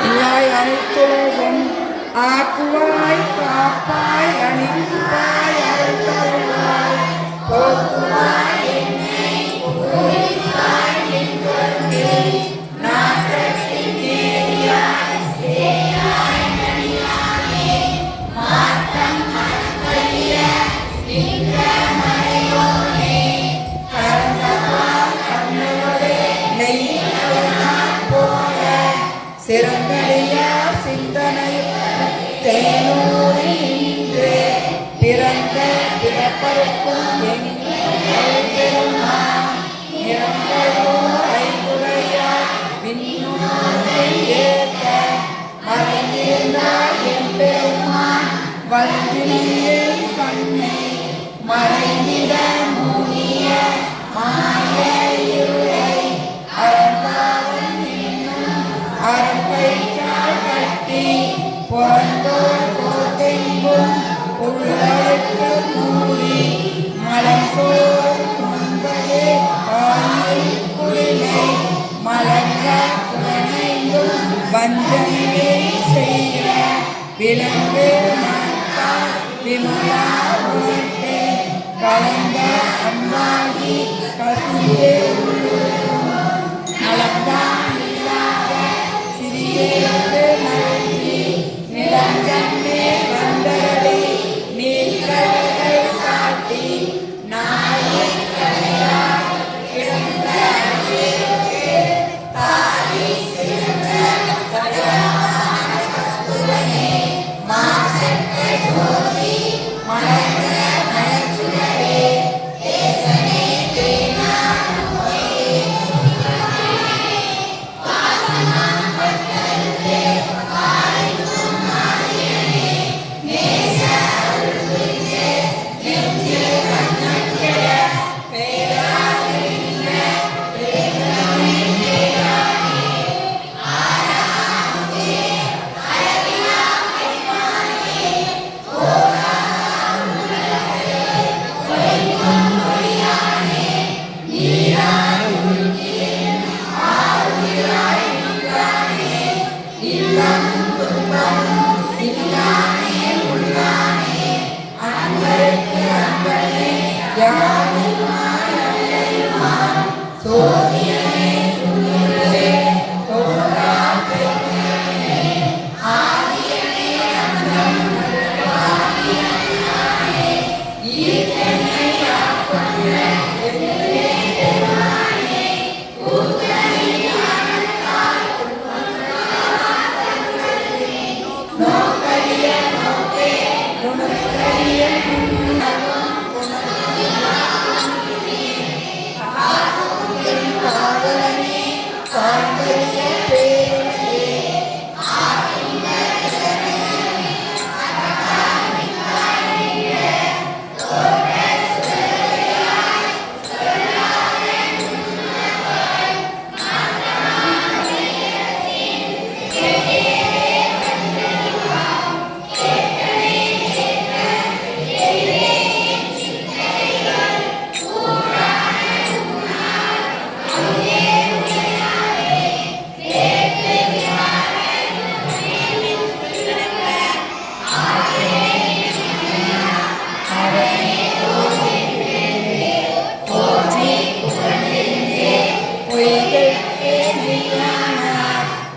இல்லாய் அனைத்துலகும் ஆக்குவாய் காப்பாய் அணிப்பாய் அருள் தருவாய் போக்குவாய் என்னை புகழ்வாய் என்பதே நாட்டத்தின் நேரியாய் சேயாய் நனியானே மாற்றம் மனப்படிய நின்ற மறையோனே கரந்தவாய் கண்ணவரே நெய்யவனாய் போல சிறந்தடியா சிந்தனை தேனூரில் நின்று பிறந்த பிறப்பருக்கும் எங்கள் பெருமான் நிறங்களோ ஐந்துரையார் விண்ணூரை ஏற்க மறைந்திருந்தார் என் பெருமான் வந்தினையில் கண்ணை மறைந்திட மூடிய மாய இருளை அறந்தாவன் இன்னும் அறப்பயிற்றால் கட்டி பொறந்தோர் கோட்டெங்கும் உள்ளழுக்கு மூடி மலர்ந்தோர் முன்பதே ஆயில் குளிரை மலர்ந்த குழந்தையும் வஞ்சனையை செய்ய விலங்கு மனத்தால் விமலா உணர்த்தே கலந்த அம்மாகி கசிந்தே நலந்தான் இல்லாத சிறியேற்று நல்கி நிலஞ்சன்னே வந்தரடி நீர்கடல்கள் காட்டி நாயை கரையாய் கிடந்த தாரி சிறந்த சகலமான கஸ்தூரனே மாசற்ற ஜோதி மலர்ந்த மலர்ச்சுடரே தேசனே தேனார் நோயே பாசமாம் பக்தருக்கே பாரிக்கும் மாரியனே நேச அருள் புரிந்து நெஞ்சில் வண்ணம் கெட பேராகின்ற பேரமே பேரானே ஆராமுதே அழகியா கைமானே ஓராமுதலே ஒளிக்கும் ஒளியானே நீராய் உருகியேன் ஆவுயிராய் நின்றானே இல்லம் துன்பம் இல்லானே உள்ளானே அன்பருக்கு அன்பனே யாருமாய் அல்லையுமாம் சோதியனே சுந்தரே தோன்றா பெருமையனே ஆதியனே அந்தம் ஆதியனானே ஈர்த்தனே காப்பற்ற எதிரே பெருமானே கூத்தனே ஞானத்தால் நோக்கரிய நோக்கே குணக்கரிய காதலனே காண்பரிய பேரே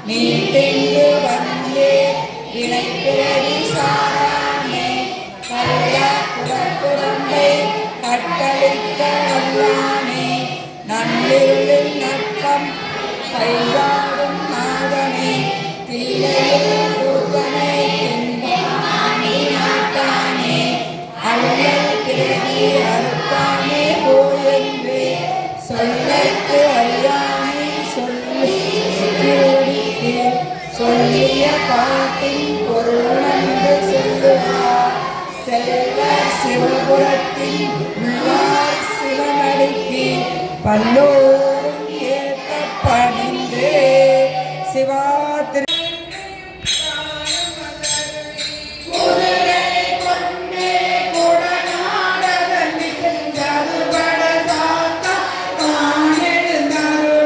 நீட்டெங்கு வந்தே இணைப்பிறவி சாரானே கருள புறப்புறம்பை கட்டளிக்க வல்லானே நன்னிருளில் நட்டம் கைகாடும் நாதனே தீரையில் கூத்தனை தின்பானே நாட்டானே அள்ளல் பிறவி அறுப்பானே போயென்று சொல்லைக்கு அறியானே சொல்லி திருவடிக்கு சொல்லிய பாட்டின் பொருளன்று சொல்லுவார் செல்வ சிவபுரத்தின் உள்ளார் சிவனடிக்கு பல்லோரும் ஏற்ற பணிந்து சிவா எழுந்தாரோ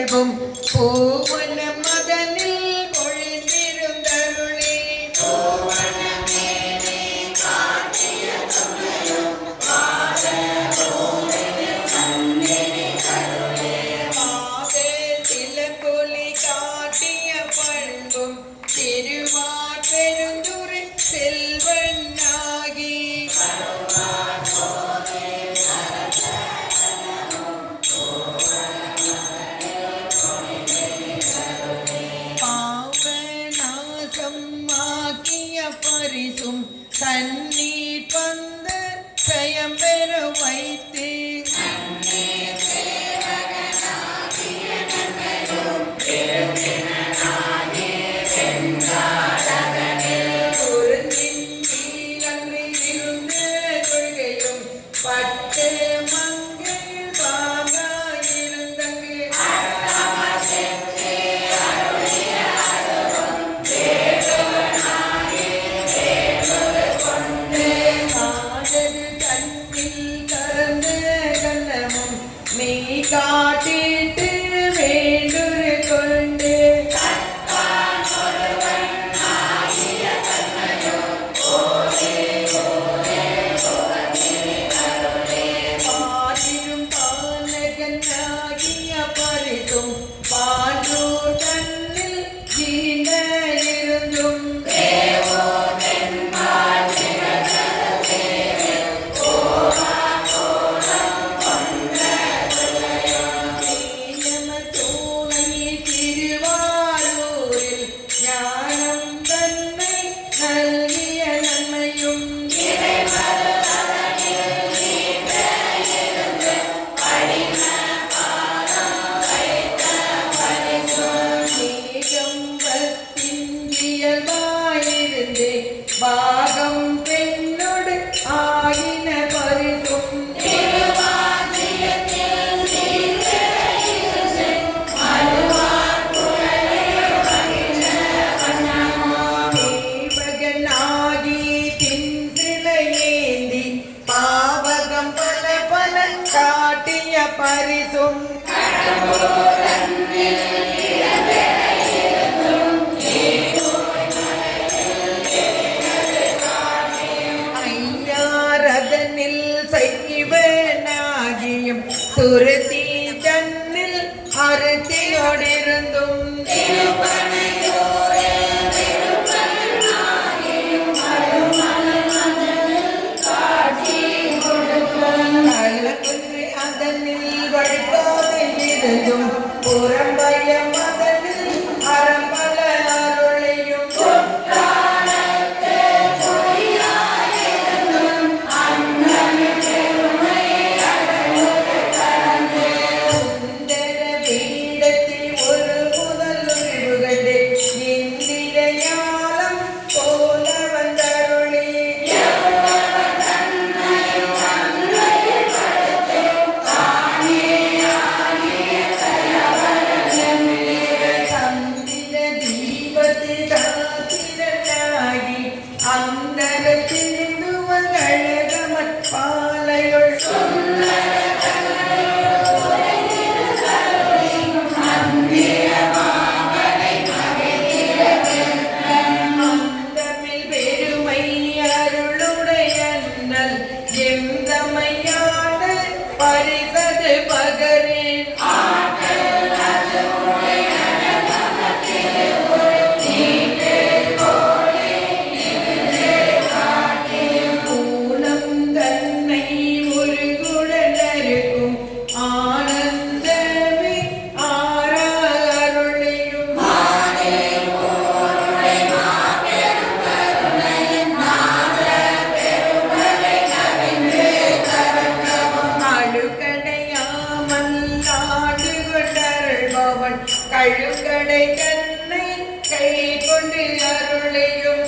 மலர்வும் பூவன மதனில் பொழிந்திருந்தருளே சில பொலி காட்டிய பண்பும் திருவார் பெருந்துரை செல்வனாகி பரிசும் தண்ணீர் பந்த பயம்பெற வைத்து பட்டு மங்கையில் பாங்காயிருந்தங்கு நீ காட்டிட்டு வேண்டுரு கொண்டு பாதிரும் பாலகனாகிய பரிசும் பாண்டூர் தன்னில் ஜீன இருந்தும் பாகம் பெண்ணோடு ஆயின பரிசும் தேவகனாகி தின்றிலையேந்தி பாவகம் பல பல காட்டிய பரிசும் செய்வனாகியும் துருத்தி தன்னில் அறுத்தியோடிருந்தும் அதனில் வழிபாடு இருந்தும் புறம்பய மதனில் அறம்பல அருளையும் இந்திரயாலம் போல வந்தருளி சந்திர தீபத்து காத்திரனாகி அந்தரத்திலிருந்து வந்தழகமற்பாலையுள் பரிசது பகரேன் பூனம் தன்னை ஒரு குடலருக்கும் ஆனந்தமே ஆறாருளையும் கழுகடை கண்ணை கை கொண்டு அருளையும்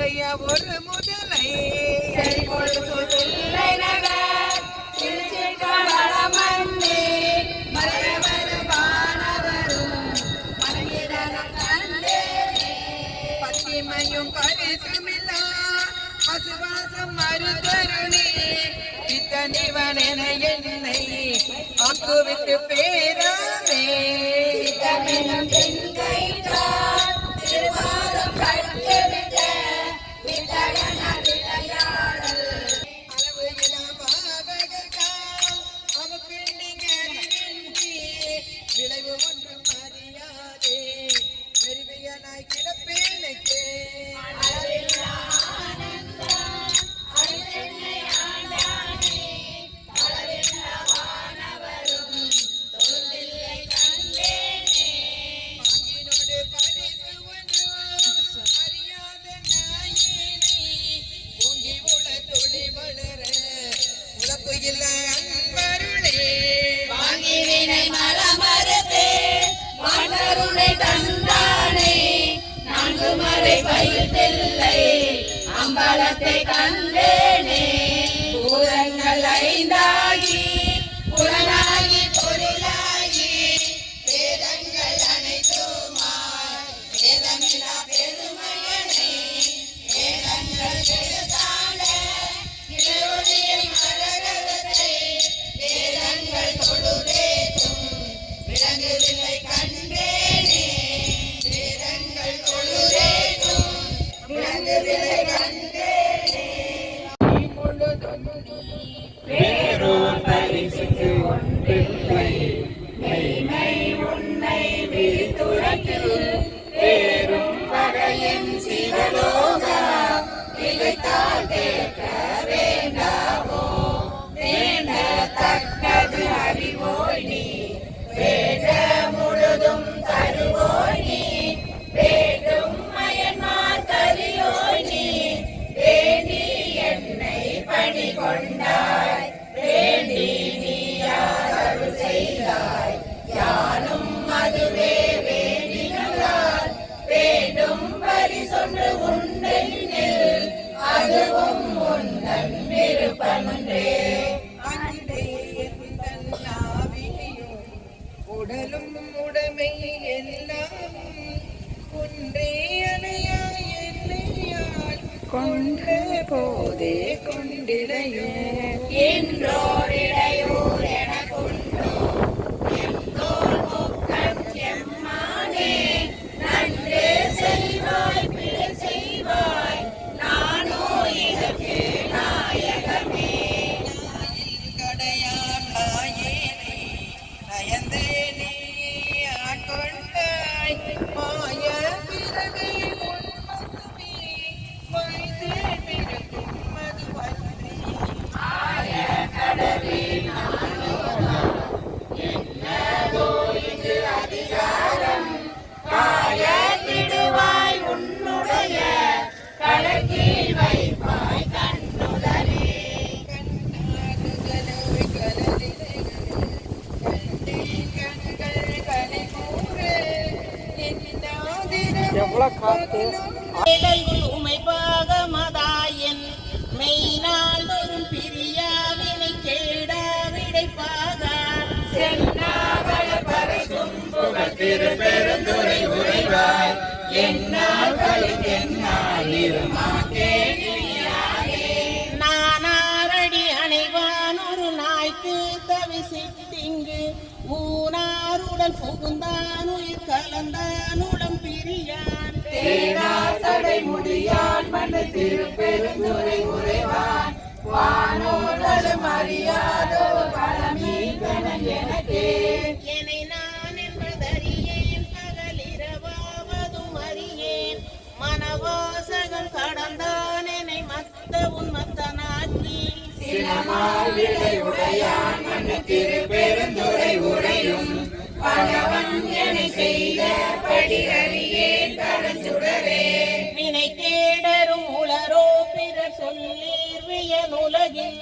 உடைய ஒரு முதலை தில்லை நகர் திருச்சிற்றம்பலமன்னே மறையவரும் வானவரும் மனிதனம் கண்டேனே. பத்திமையும் பரிசுமில்லா பசுவாசம் மறுதருணி பித்தனிவனென என்னை ஆக்குவித்து பேராமே. சித்தமெனும் தென்கைத்தார் திருவாதம் கட்டுவிட்ட வித்தகன விளையாடல் அளவு இலா பாவகத்தால் அமுக்கிண்டிங்கி விளைவு ஒன்றும் அறியாதே வெறுவியனாய் கிடப்பேனுக்கே. அளவில்லா ஆனந்தம் அருளென்னை ஆண்டானே அளவில்லா வானவரும் தொழுதில்லை கண்டேனே. பாங்கினோடு பரிசு ஒன்று அறியாத நாயினி ஓங்கி உளத்தொடி வளர உழப்பு இல்ல அன்பருளே. வாங்கிவினை மலமறுத்தே வானருளை தந்தானே நான்கு மறை பயில்தில்லை அம்பலத்தை கண்டேனே. பூதங்கள் ஐந்தாகி புலனாகி பொருளாகி வேதங்கள் அனைத்துமாய் வேதமில்லா பெருமையனை வேதங்கள் எழுதாண்ட இளவொளியை மரகதத்தை வேதங்கள் தொழுதேற்றும் விளங்குதில்லை கண்டேனே. வேதங்கள் தொழுதேற்றும் விளங்குதில்லை கண்டேனே. முழுதும் வேறோர் பரிசுக்கு ஒன்றில்லை மெய்மை உன்னை விரித்துரைத்து வேறும் வகையின் சிவலோகா இழைத்தால் கேட்க வேண்டாமோ. வேண்டத்தக்கது அறிவோய் நீ வேத முழுதும் தருவோய் நீ வேண்டும் மயன்மார் கரியோய் நீ வேண்டி என்னை பணி கொண்டாய் வேண்டி நீயாதருள் செய்தாய் யானும் அதுவே வேண்டினார் வேண்டும் பரிசொன்று உண்டெனில் அதுவும் உந்தன் விருப்பமன்றே. அன்பே எந்தன் நாவியும் உடலும் உடைமை எல்லாம் குன்றே அணையா என்னையால் கொண்ட போதே கொண்டிலையே. என்றோர் இடையூர் எனக்குண்டோ எங்கோர் முக்கண் எம்மானே நன்று செய்வாய் பிழை செய்வாய் நானோ இதற்கு நாயகமே. கடையான் நாயேனை நயந்து நீ ஆட்கொண்டாய் மாய பிறவி உன்மதுவே வைத்து பிறக்கும் மதுவன்றி. காயத்திடுவாய் உன்னுடைய கழக்கில் வைப்பாய் கண்ணுதலே. வேடங்குள் உமைப்பாக மதாயன் மெய்நாள் தோறும் பிரியாவினை கேடா விடைப்பாக சென்னாவள பரசும் திரு பெருந்துரை உரைவாய் என்னால் கழித்தென்னால் இருமாக்கே நானாரடி அணைவான் ஒரு நாய்க்கு தவிசித்திங்கு ஊனாருடன் புகுந்தான் உயிர் கலந்தான் உடம் பிரியான் சடை முடியான் மண்ணை திரு பெருந்துரை உரைவான் வானோர்களும் அறியாதோ பழமீகனன் எனக்கே. என்னை நான் என்பதறியேன் பகலிரவாவதும் அறியேன் மனவாசகம் கடந்தான் என்னை மத்த உன்மத்தனாக்கி சினமால் விடை உடையான் மண்ணை திரு பெருந்துரை உரையும் பகவன் என செய்த படியறியேன் பரஞ்சுடரே. வினை கேடரும் உளரோ பிறர் சொல்லீர் வியனுலகில்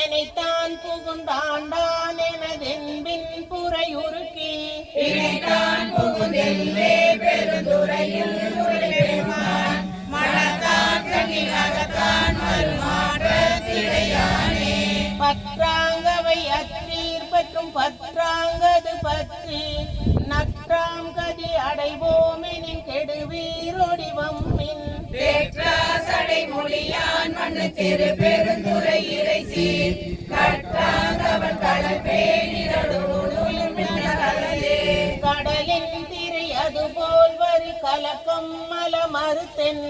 எனைத்தான் புகுந்தாண்டான் எனதென்பின் புரையுருக்கி இணைத்தான் புகுந்தெல்லே பெருந்துரையில் உரை பெருமான் மனத்தான் அகத்தான் மறுமாற்றத்திடையானே பற்றாங்கவை அற்றீர் பற்றும் பற்றாங்கது பற்று நற்றாம் கதி அடைவோமெனின் கெடுவீரொடிவம்மின் தேற்றாசடை மொழியான் மண்ணு திரு பெருந்துரை இறைசி கற்றாங்கவன் களப்பேனிரடுயே கடலின் திரை அதுபோல் வரு கலக்கம் மல மறுத்தென்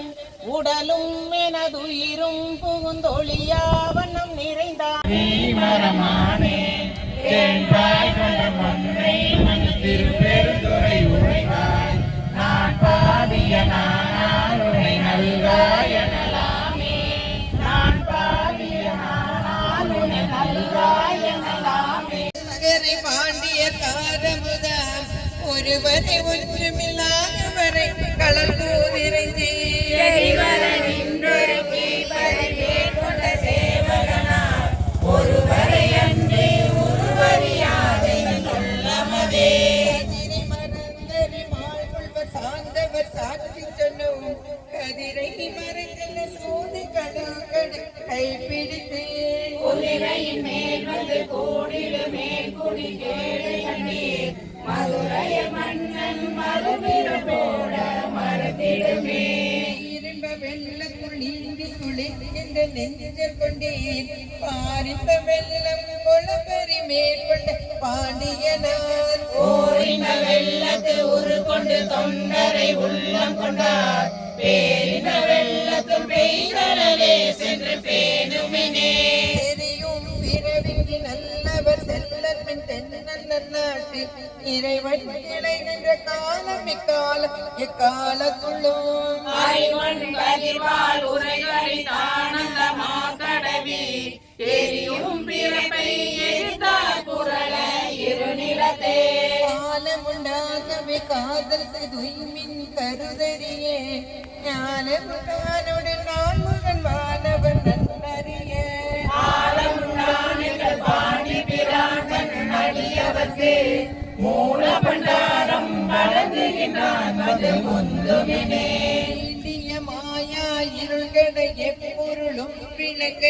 உடலும் எனதுயிரும் புகுந்தொழியாவண்ணம் நிறைந்தான் மரமானே தேன்பாய் கொண்ட மண்ணை மண்ணு திரு பெருந்துரை உரைவாய் நான் பாவிய நானால் உனை நல்காயனலாமே நான் பாவிய நானால் உனை நல்காயனலாமே நகரை பாண்டிய தாரமுதாம் ஒருவரை ஒன்றுமில்லாதவரை கலந்து நிறைந்தே ஒருவரை அன்றி உருவறியாதே சொல்லமதே மறந்தறி மாள்கொள்வர் சார்ந்தவர் சாட்சி சொன்னோம் கதிரை மறந்தன சோதி கடல் கைப்பிடித்தே குதிரையின் மேல் வந்து கூடிடு மேல் குடி கேடு கண்ணீர் மதுரைய மன்னன் மறுபிறப்போட மறந்திடுமே இரும்ப வெள்ளத்துள் நீந்தி குளிக்கின்ற நெஞ்சல் கொண்டேன் பாரிம்ப வெள்ளம் கொளப்பெறி மேற்கொண்ட பாண்டியனார் ஓரின வெள்ளத்து உரு கொண்டு தொண்டரை உள்ளம் கொண்டார் பேரின வெள்ளத்துள் பெய்தலே சென்று பேணுமினே தெரியும் பிறவின்றி நல்லவர் செல்லர் பின் தென்னன் நாட்டு இறைவன் கிளை நின்ற காலம் இக்காலம் எக்காலத்துள்ளும் அறிவன் கதிர்வால் உரைகளை தானந்த மாதடவி தெரியும் பிறப்பை எரித்தார் குரல இருநிலத்தே காலமுண்டாகவே காதல் செய்துய்மின் கருதறியே ஞானமுடானோடு நான் முகன் வானவன் நன்னறிய ஆலமுண்டானிகள் பாண்டி பிரான் அடியவர்க்கு மூல பண்டாரம் வழங்குகின்றான் மது முந்துமினே இந்திய மாயா இருள்கடை எப்பொருளும் விளங்க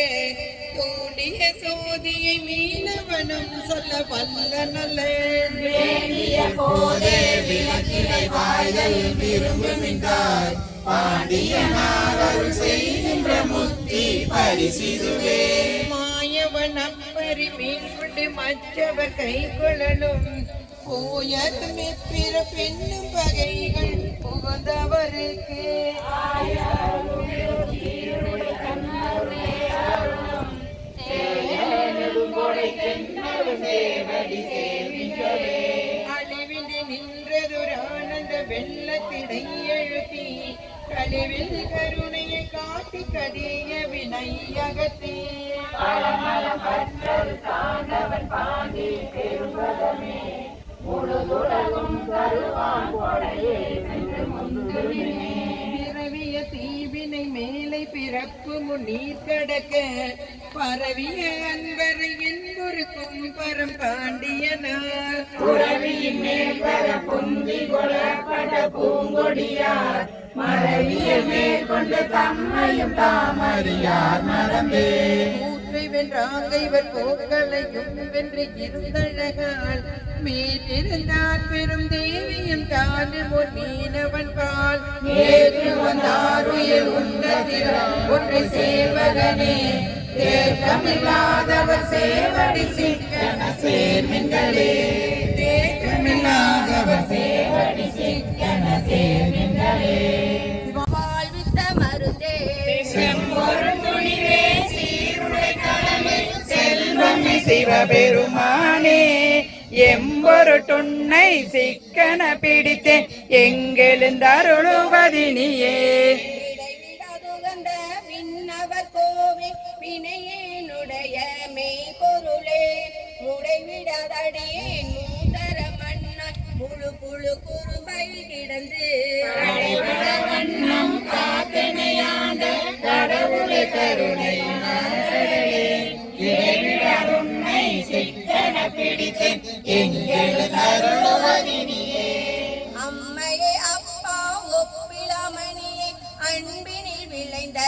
தூண்டிய சோதியை மீனவனும் சொல்ல வல்ல நல்ல வேண்டிய போதே விளக்கினை வாய்தல் விரும்புகின்றார் பாண்டியனார் அருள் செய்கின்ற முத்தி பரிசிதுவே மாயவன் அப்பறி மேற்கொண்டு மற்றவர் கை கொள்ளலும் போயதுமே பிற பெண்ணும் வகைகள் புகுந்தவருக்கு அழிவின்றி நின்றதொரு ஆனந்த வெள்ளத்திடை எழுப்பி கழிவில் கருணையை காட்டி கடிய வினை அகத்தே பிறவிய தீவினை மேலை பிறப்பு முன்னீர் கடக்க பரவிய அன்பரை என்பொருக்கும் பரம் பாண்டியனார் உறவியின் மேல் வர புந்தி கொலப்பட பூங்கொடியார் மறவிய மேற்கொண்டு தம்மையும் தாமறியார் மறந்தே ஊற்றை வென்றாங்க இவர் போக்களையும் வென்று இருந்தழகால் மேலிருந்தார் பெரும் தேவியும் தானும் ஒரு மீனவன் பால் ஏற்று வந்தார் உயிர் உன்னதிரம் ஒன்றை சேவகனே தேக்கமில்லாதவர் சேவடி சிக்கன சேர்மின்களே தேக்கமில்லாதவர் சேவடி சிக்கன சேர்மின்களே வாழ்வித்த மருந்தே செம்பொருள் துணிவே சீருடை கடமை செல்வமே சிவபெருமானே எம்பொருட்டுன்னை சிக்கன பிடித்தேன் எங்கெழுந்தருளுவதினியே இடைவிடாதுகந்த விண்ணவர் கோவே வினையேனுடைய மெய்பொருளே முடைவிடாதடியே நூதர மன்னாய் முழு புழு குறும்பை கிடந்து வண்ணம் காத்தனையாண்ட கடவுளை கருணை இடைவிடாதுன்னை சிக்கன பிடித்தேன் எங்கெழுந்தருளுவதினியே அம்மையே அப்பா ஒப்பிலாமணியே அன்பினில் விளைந்த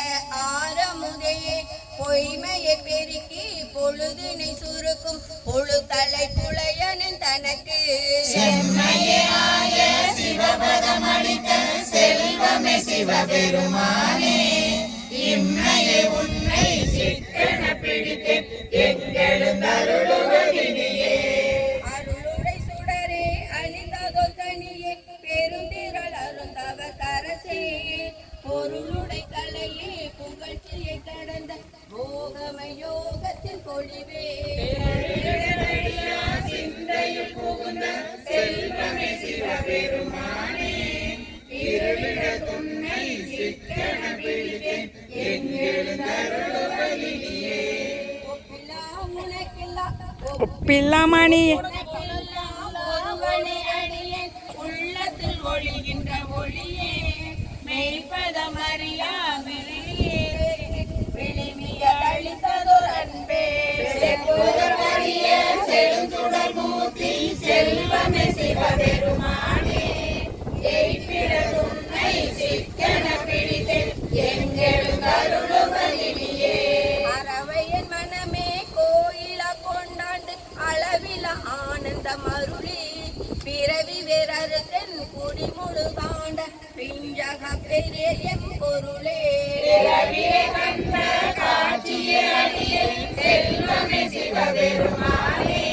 பொழுதினை சுருக்கும் பொழுதலை புலையனின் தனக்கு செம்மையாய சிவபதமளித்த செல்வமே சிவபெருமானே இம்மையே உன்னை சிக்கன பிடித்தேன் எங்கெழுந்தருளுவதினியே அருளுடை சுடரே அணிந்ததோ தனியே பெருந்திரள் அருந்தவ கரசே பொருளுடை கலையே புகழ்ச்சியை கடந்த போகம யோகத்தின் பொழிவே சிந்தையில் புகுந்த செல்வமே சிவபெருமானே இருளிட துன்னை சிக்கன பிடித்தேன் எங்கெழுந்தருளுவதினியே ஒப்பில்லா உனக்கில்லா ஒப்பில்லாமணி ஒருவனே அடியேன் உள்ளத்தில் ஒளிகின்ற ஒளியே மெய்ப்பதமறியா விழியே விழிமிய அளித்ததொரு அன்பே செப்புதமறிய செழுஞ்சுடர் மூர்த்தி செல்வமே சிவபெருமானே எய்ப்பிட துன்னை சிக்கன பிடித்தேன் எங்கெழுந்தருளுவதினியே அறவையன் மனமே கோயில கொண்டாண்டு அளவில ஆனந்த மருளி பிறவி வேறறுத்தன் குடிமுழு காண்ட பிஞ்சக பெரிய பொருளே பிறவிலே கண்ட காட்சியே அடியே செல்வமே சிவபெருமானே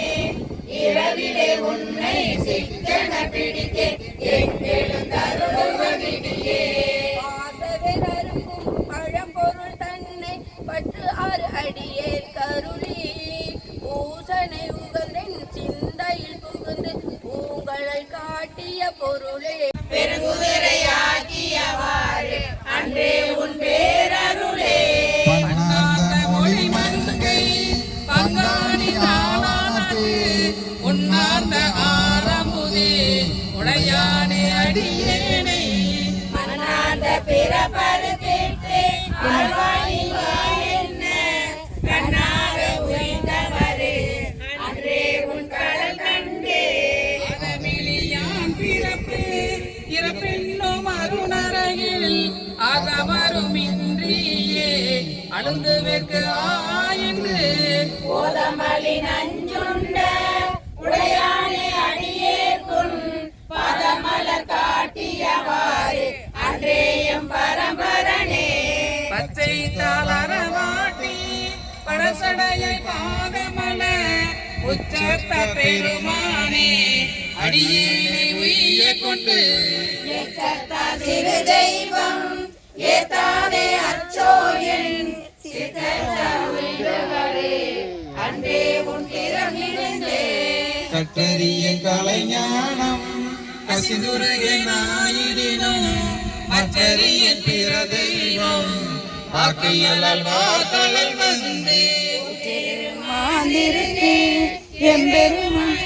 இரவிலே உன்னை சிக்கன பிடித்தேன் எங்கெழுந்தருளுவதினியே வாசவெறறுக்கும் பழம்பொருள் தன்னை பற்று ஆறு அடியேல் கருளி பூசனை உகந்தென் சிந்தையில் புகுந்து பூங்கழல் காட்டிய பொருளே பெருங்குதிரையாக்கியவாறு அன்றே உன் பேரருளே மொழி மங்கை பங்காளி நாளானது உன்னார்ந்த ஆரமுதே உடையானே அடியேனை மன்னார்ந்த பிறப்பரு கேட்டு அருள்வாய் என்ன கண்ணாக உயிர்ந்தவரு அன்றே உன் கடல் கண்டே அகமிழியான் பிறப்பு இறப்பெண்ணும் அருணரையில் அகமருமின்றியே அழுந்து வெற்கு ஆயின்று கோதம்பலி நஞ்சுண்ட உடையானே அடியேற்குன் பதமலர் காட்டியவாறு அன்றேயம் பரம்பரனே பச்சை தாளரவாட்டி படசடையை பாதமல உச்சத்த பெருமானே அடியேனை உய்ய கொண்டு எச்சத்தா சிறு தெய்வம் ஏத்தாதே அச்சோயன் சித்தருள்வரே அன்றே உன் திறமிருந்தே கற்றறிய கலைஞானம் கசிதுருகை நாயிடினும் மற்றறிய பிற தெய்வம் பார்க்கையலால் வார்த்தகள் வந்து மாந்திருக்கே எம்பெருமான்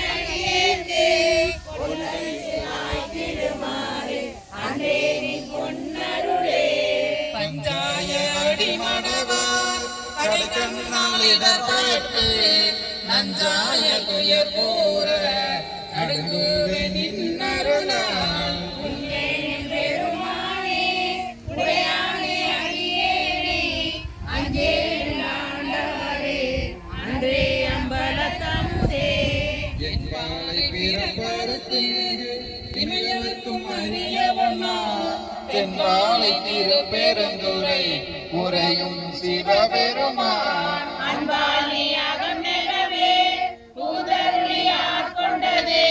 பஞ்சாய அடிமடவார் கடை கண்ணால் இடர்பட்டு நஞ்சாய துயர் கூற நடுங்குவே நின்னருளால் என் வாழை பிறப்பறுத்து இமையவர்க்கும் அறியவண்ணா என் வாழை திருப்பெருந்துரை உரையும் சிவபெருமான் அன்பானே அகமெனவே பூதருளி ஆட்கொண்டதே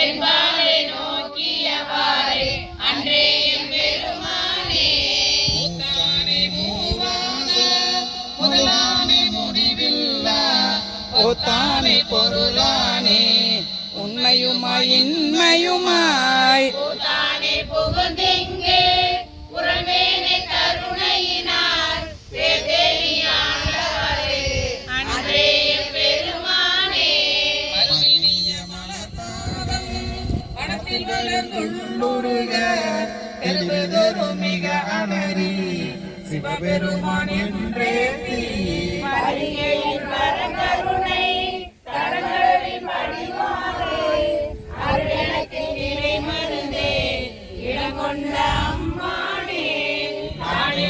என்பாரை நோக்கியவாறு அன்றே எம்பெருமானே மூத்தானே மூவாத முதலானே முடிவில்லா ஓத்தானே பொருளானே உண்மையுமாய் இன்மையுமாய் பூதானே புகுந்திங்கே புறமேனே கருணையினார் பேதேவியானவரே அன்றே எம்பெருமானே மல்லினிய மலர்பாதம் மனத்தில் வளர்ந்துள்ளுருக எழுதுதொரு மிக அலறி சிவபெருமான் என்றே பரிகையின் பரங்கருணை தரங்களின் படிவாரே அருளெனக்கு நிறை மருந்தே இடம் கொண்ட அம்மானே நானே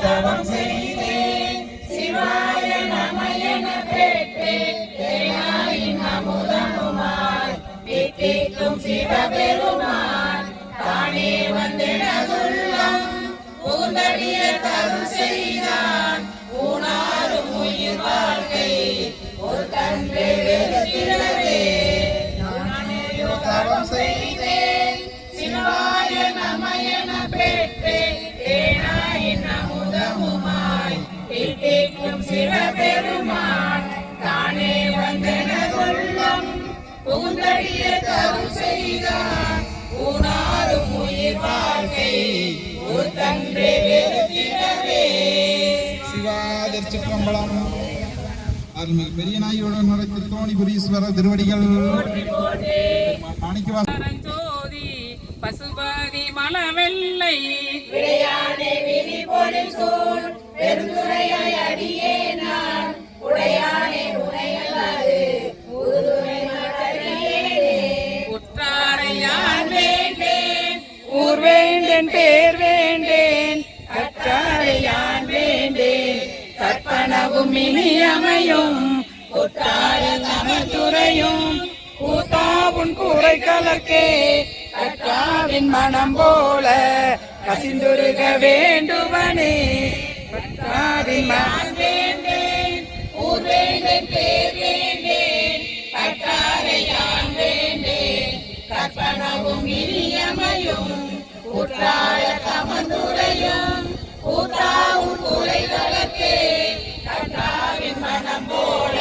தவம் செய்தேன் சிவாய நம என கேட்டு சிவபெருமான் தானே வந்தெனதுள்ளம் புகுந்தடிய தருள் செய்தான் ஊனாரும் உயிர் வாழ்க்கை ஒரு தன்றை வெறுத்திடவே நானேயோ தவம் செய்தேன் சிவாய நமயன பெற்றேன் தேனாயின் அமுதமுமாய் தித்திக்கும் சிவபெருமான் தானே வந்தெனதுள்ளம் புகுந்தடிய தருள் செய்தான் ஊனாரும் உயிர் வாழ்க்கை ஒரு தன்றை வெறுத்திடவே. சிவாதிர்ச்சிற்றம்பலம். அருள்மிகு பெரிய நாயுடன் நடத்தி தோணிபுரீஸ்வரர் திருவடிகள் மாணிக்கவாசகர் ஜோதி பசுபதி மலவெல்லை விளையாடே விரிபொழில் சூழ் பெருந்துரையாய் அடியே நான் உடையானே உனையல்லாது புதுதுரை மலரியே உற்றாரையான் வேண்டேன் ஊர் வேண்டேன் பேர் வேண்டேன் கற்றாரையான் வேண்டேன் கற்பனவும் இனியமையும் உற்றார தமதுரையும் கூத்தாவுன் கூரை கலர்க்கே கற்றாவின் மனம் போல கசிந்துருக வேண்டுவனே கற்றாவின் மனம் வேண்டேன் ஊர் வேண்டேன் பேர் வேண்டேன் கற்றாரையான் வேண்டேன் கற்பனவும் இனியமையும் உற்றார தமதுரையும் கூத்தாவுன் கூரை கலர்க்கே கற்றாவின் மனம் போல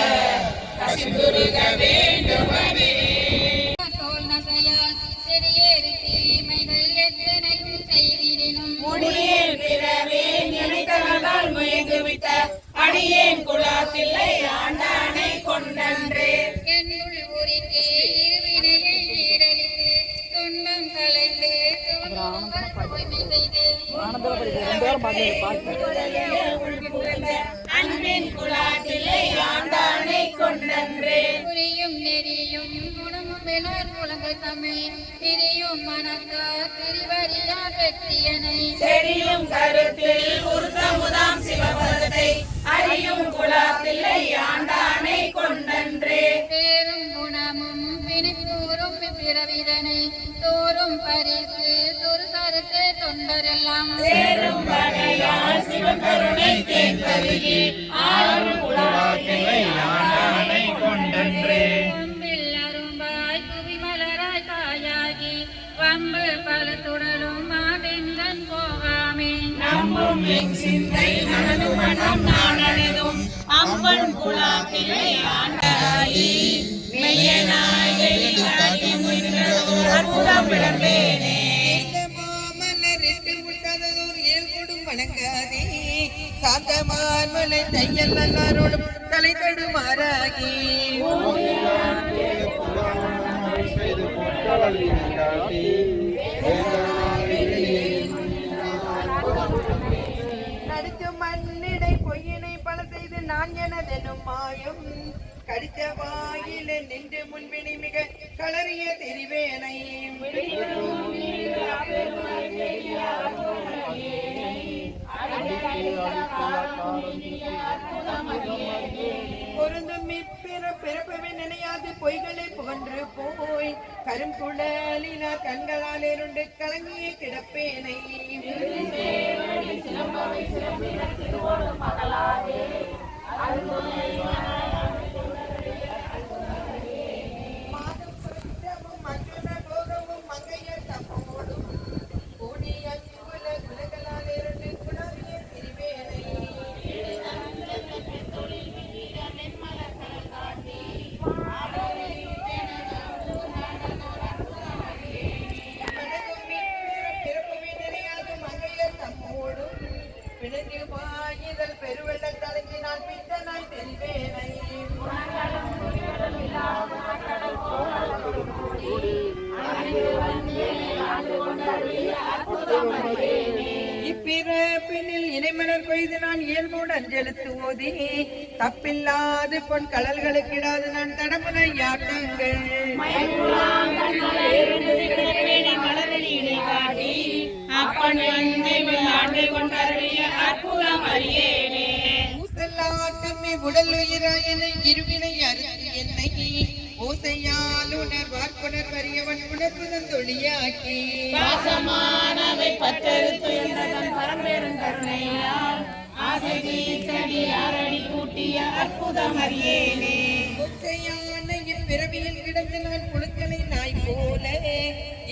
கசிந்துருக வேண்டுவனே. தோல் நசையால் செடியேறி தீமைகள் எத்தனையும் செய்திடினும் முடியேன் பிறவே நினைத்தவர்கள் முயங்குவித்த அடியேன் குலாத்தில்லை ஆண்டானை கொண்டன்றே என்னுள் உரிக்கே இருவினையை ஈடழித்து துன்பம் கலைந்து தூய்மை செய்து அன்பின் குலாத்தில்லை ஆண்டானை கொண்டன்றே புரியும் நெறியும் குணமும் வினார் குலங்கள் தமிழ் பிரியும் மனத்தார் பிரிவறியா வெற்றியனை செடியும் கருத்தில் உருத்தமுதாம் சிவபதத்தை அறியும் குலாத்தில்லை ஆண்டானை கொண்டன்றே பேரும் குணமும் வினைத்தோறும் பிறவிதனை தோறும் பரிசு துருசருக்கு தொண்டரெல்லாம் சேரும் வகையால் சிவகருணை தேன்பருகி ஆளும் குலாத்தில்லை ஆண்டானை கொண்டன்றே கொம்பில் அரும்பாய் குவிமலராய் காயாகி வம்பு பல துடலும் மாதெங்கன் போகாமே நம்பும் என் சிந்தை நனது மனம் நானதும் அம்பன் குலாத்திலே ஆண்டாடி மெய்யனாய் வெளிக்காட்டி முயன்றதோர் அற்புதம் விளம்பேனே மாமலரிட்டு முட்டதோர் ஏழ்கொடும் வணங்காதே சாந்தமான் மலை தையல் எல்லாரோடும் தலை தடுமாறாகி நடித்த மண்ணிடை பொய்யினை பல செய்து நான் எனதெனும் மாயம் கடித்த வாயில நின்று முன்பினை மிக களறிய தெரிவேனை பொருந்தும் பிறப்பவே நினையாது பொய்களை புகன்று போய் கரும்புடலினார் கண்களால் இருண்டு கலங்கிய கிடப்பேனை பெருவெள்ள கலங்கினால் பித்தனாய் தெரிவேனை இப்பிறப்பினில் இணைமலர் கொய்து நான் இயல்போடு அஞ்செழுத்து ஓதி தப்பில்லாது பொன் கடல்களுக்கிடாது நான் தடமுனை யாட்டங்கள் ஊசல்லாட்டமே உடல் உயிராயனை இருவினை அறுத்து என்னை ஓசையால் உணர்வார் புணர்வறியவன் உணர்வு தந்தொழியாக்கி பாசமானவை பற்றறுத்து என்றதன் பரம்பெரும் கருணையால் ஆசை தீர்த்தடி ஆரடி கூட்டிய அற்புதம் அறியேனே. ஒற்றையான இப்பிறவியில் கிடந்து நான் புழுக்களை நாய் போல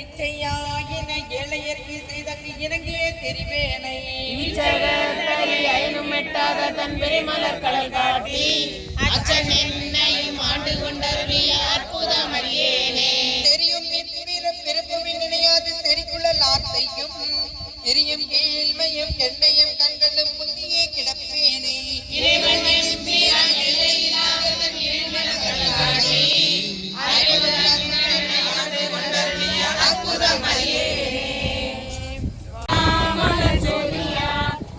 இச்சையாயின ஏழையர்க்கு செய்தங்கு இறங்கியே தெரிவேனை அயனும் எட்டாத தன் பெருமலர் கடல் காட்டி அச்சன் என்னையும் ஆண்டு கொண்டருளிய அற்புதம் அறியேனே. தெரியும் பிறப்புவின் நினையாது செறிக்குழலார் செய்யும் எரியும் கேள்மையும் எண்ணையும் கண்களும் முன்னியே கிடப்பேனே இறைவன் எம்பிரான் எல்லையில்லாதவன் ஏழ்மலர் கடல் காட்டி அறிவுடன் என்னை ஆண்டு கொண்டருளிய அற்புதம் அறியேனே. மாமலர் ஜோதியா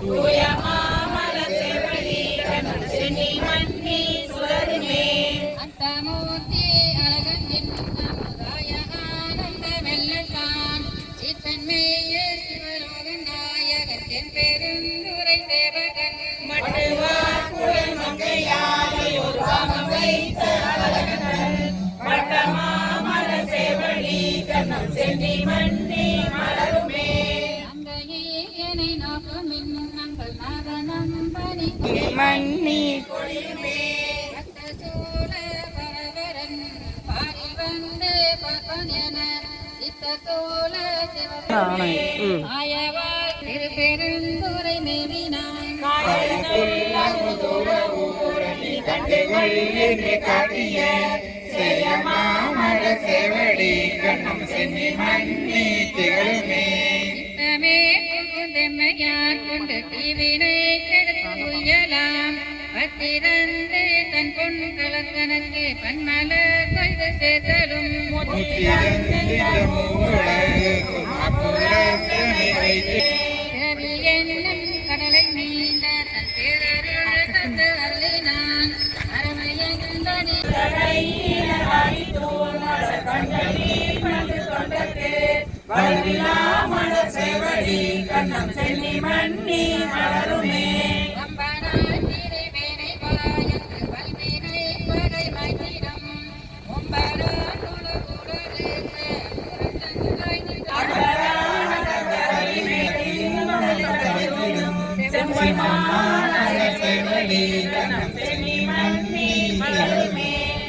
தூய மாமலர் செவடி கனல் சென்னி மன்னி சுடருமே அந்தமூர்த்தி அழகன் என்னும் அமுதாய ஆனந்த வெள்ளத்தான் சித்தன்மையே சிவலோகன் நாயகன் தென் பெருந்துரை சேவகன் மட்டுவார் குழல் மங்கையாரையோர் வாமம் வைத்த அழகனல் வட்டமாமலர் சேவடி கண்ணம் சென்னி மன்னி மலருமே அங்கையே என்னை நோக்கும் இன்னும் நங்கள் நாதனம் பணி மன்னி ரத்த சூழ பரவரன் பாரில் வந்து பார்ப்பன் என சித்த தோழ ஆயவாள் திருப்பெருந்துரை மேவினான் சேவடி கண்ணம் சென்னி மன்னி திகழுமே சித்தமே புகுந்தெம்மையார் கொண்டு தீவினை கெடுத்து உயலாம் பத்திரந்து தன் பொன் கலத்தனக்கு பன்மலர் கொய்து சேர்த்தலும் ரவி என்னும் கடலை நீண்ட தன் பேரருள் தந்து அருளினான் அருமையந்தனி சேவடி கண்ணம் சென்னி மன்னி மலருமே வம்பனாய் திரிவேனை பாயத்து வல்வினை பகை மகிடம் ஒம்பரான் உலகுடலுக்கு புறத்தங்காய்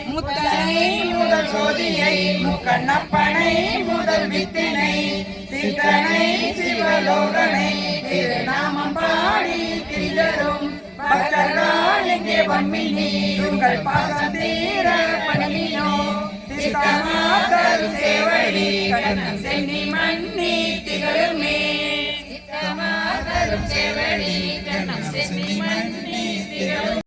முத்தனை முதல் சோதியை முக்கண்ணப்பனை முதல் வித்தினை சித்தனை சிவலோகனை திருநாமம் பாடி திரிதரும் பக்தர்கள் எங்கே வம்மினி உங்கள் பாசம் தீர பணியோ சித்தமாதல் சேவடி கண்ணம் சென்னி மன்னி திகழுமே சித்தமாதல் சேவடி கண்ணம் சென்னி மன்னி திகழும்